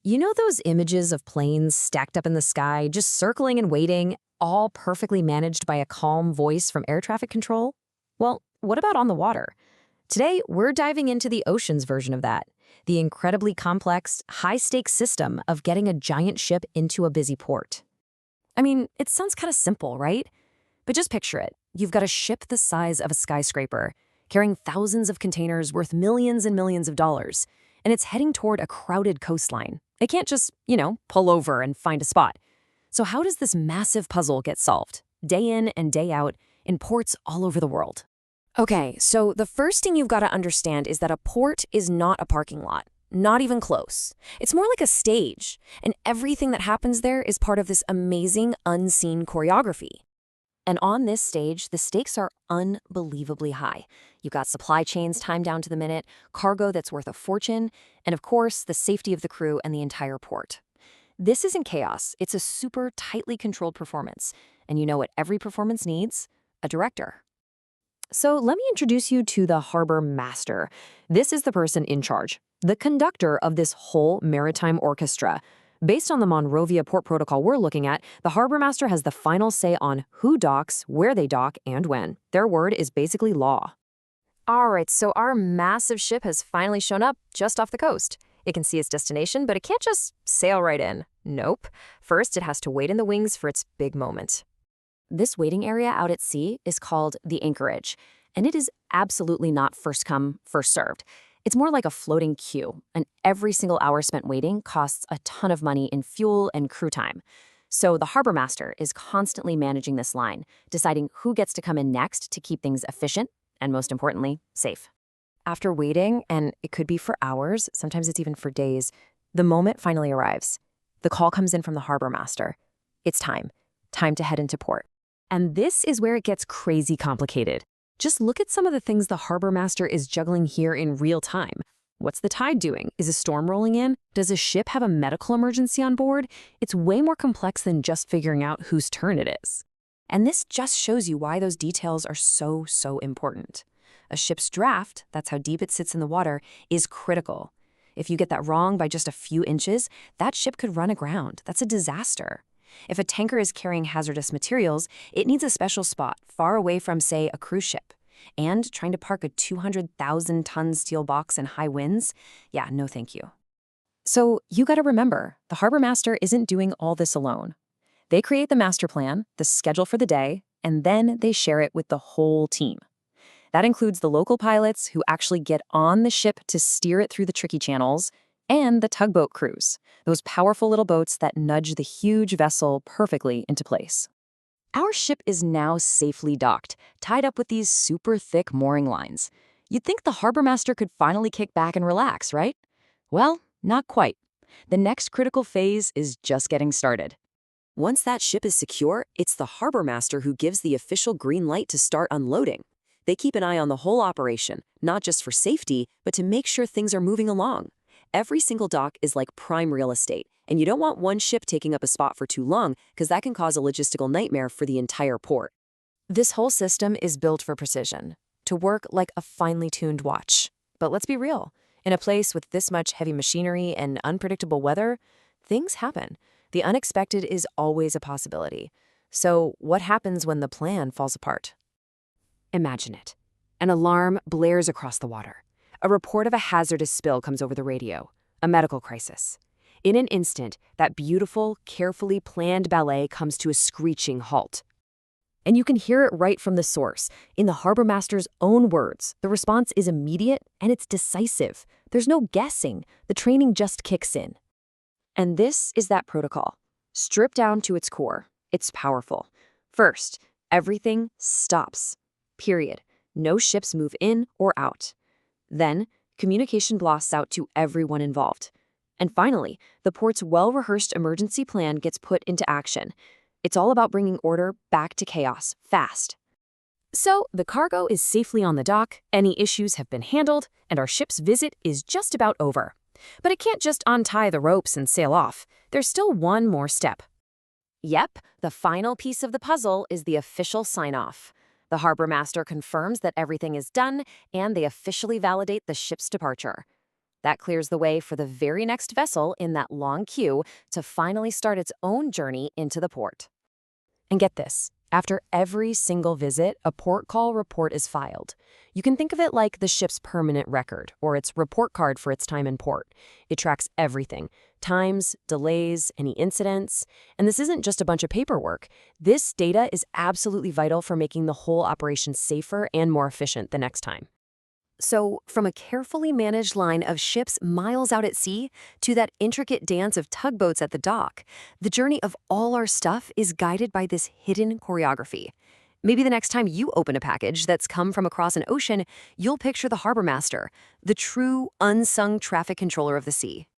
You know those images of planes stacked up in the sky, just circling and waiting, all perfectly managed by a calm voice from air traffic control? Well, what about on the water? Today, we're diving into the ocean's version of that, the incredibly complex, high-stakes system of getting a giant ship into a busy port. I mean, it sounds kind of simple, right? But just picture it. You've got a ship the size of a skyscraper, carrying thousands of containers worth millions and millions of dollars, and it's heading toward a crowded coastline. It can't just, pull over and find a spot. So how does this massive puzzle get solved, day in and day out, in ports all over the world? Okay, so the first thing you've got to understand is that a port is not a parking lot. Not even close. It's more like a stage, and everything that happens there is part of this amazing, unseen choreography. And on this stage, the stakes are unbelievably high. You've got supply chains timed down to the minute, cargo that's worth a fortune, and of course, the safety of the crew and the entire port. This isn't chaos. It's a super tightly controlled performance. And you know what every performance needs? A director. So let me introduce you to the harbor master. This is the person in charge, the conductor of this whole maritime orchestra. Based on the Monrovia Port Protocol we're looking at, the harbor master has the final say on who docks, where they dock, and when. Their word is basically law. All right, so our massive ship has finally shown up just off the coast. It can see its destination, but it can't just sail right in. Nope. First, it has to wait in the wings for its big moment. This waiting area out at sea is called the anchorage, and it is absolutely not first come, first served. It's more like a floating queue, and every single hour spent waiting costs a ton of money in fuel and crew time. So the harbor master is constantly managing this line, deciding who gets to come in next to keep things efficient and, most importantly, safe. After waiting, and it could be for hours, sometimes it's even for days, the moment finally arrives. The call comes in from the harbor master. It's time. Time to head into port. And this is where it gets crazy complicated. Just look at some of the things the harbor master is juggling here in real time. What's the tide doing? Is a storm rolling in? Does a ship have a medical emergency on board? It's way more complex than just figuring out whose turn it is. And this just shows you why those details are so important. A ship's draft, that's how deep it sits in the water, is critical. If you get that wrong by just a few inches, that ship could run aground. That's a disaster. If a tanker is carrying hazardous materials, it needs a special spot, far away from, say, a cruise ship. And trying to park a 200,000-ton steel box in high winds? Yeah, no thank you. So you gotta remember, the harbor master isn't doing all this alone. They create the master plan, the schedule for the day, and then they share it with the whole team. That includes the local pilots who actually get on the ship to steer it through the tricky channels, and the tugboat crews, those powerful little boats that nudge the huge vessel perfectly into place. Our ship is now safely docked, tied up with these super thick mooring lines. You'd think the harbor master could finally kick back and relax, right? Well, not quite. The next critical phase is just getting started. Once that ship is secure, it's the harbor master who gives the official green light to start unloading. They keep an eye on the whole operation, not just for safety, but to make sure things are moving along. Every single dock is like prime real estate, and you don't want one ship taking up a spot for too long because that can cause a logistical nightmare for the entire port. This whole system is built for precision, to work like a finely tuned watch. But let's be real, in a place with this much heavy machinery and unpredictable weather, things happen. The unexpected is always a possibility. So what happens when the plan falls apart? Imagine it. An alarm blares across the water. A report of a hazardous spill comes over the radio, a medical crisis. In an instant, that beautiful, carefully planned ballet comes to a screeching halt. And you can hear it right from the source. In the harbor master's own words, the response is immediate and it's decisive. There's no guessing. The training just kicks in. And this is that protocol. Stripped down to its core, it's powerful. First, everything stops. Period. No ships move in or out. Then, communication blasts out to everyone involved. And finally, the port's well-rehearsed emergency plan gets put into action. It's all about bringing order back to chaos, fast. So, the cargo is safely on the dock, any issues have been handled, and our ship's visit is just about over. But it can't just untie the ropes and sail off. There's still one more step. Yep, the final piece of the puzzle is the official sign-off. The harbor master confirms that everything is done, and they officially validate the ship's departure. That clears the way for the very next vessel in that long queue to finally start its own journey into the port. And get this, after every single visit, a port call report is filed. You can think of it like the ship's permanent record, or its report card for its time in port. It tracks everything: times, delays, any incidents. And this isn't just a bunch of paperwork. This data is absolutely vital for making the whole operation safer and more efficient the next time. So, from a carefully managed line of ships miles out at sea to that intricate dance of tugboats at the dock, the journey of all our stuff is guided by this hidden choreography. Maybe the next time you open a package that's come from across an ocean, you'll picture the harbor master, the true unsung traffic controller of the sea.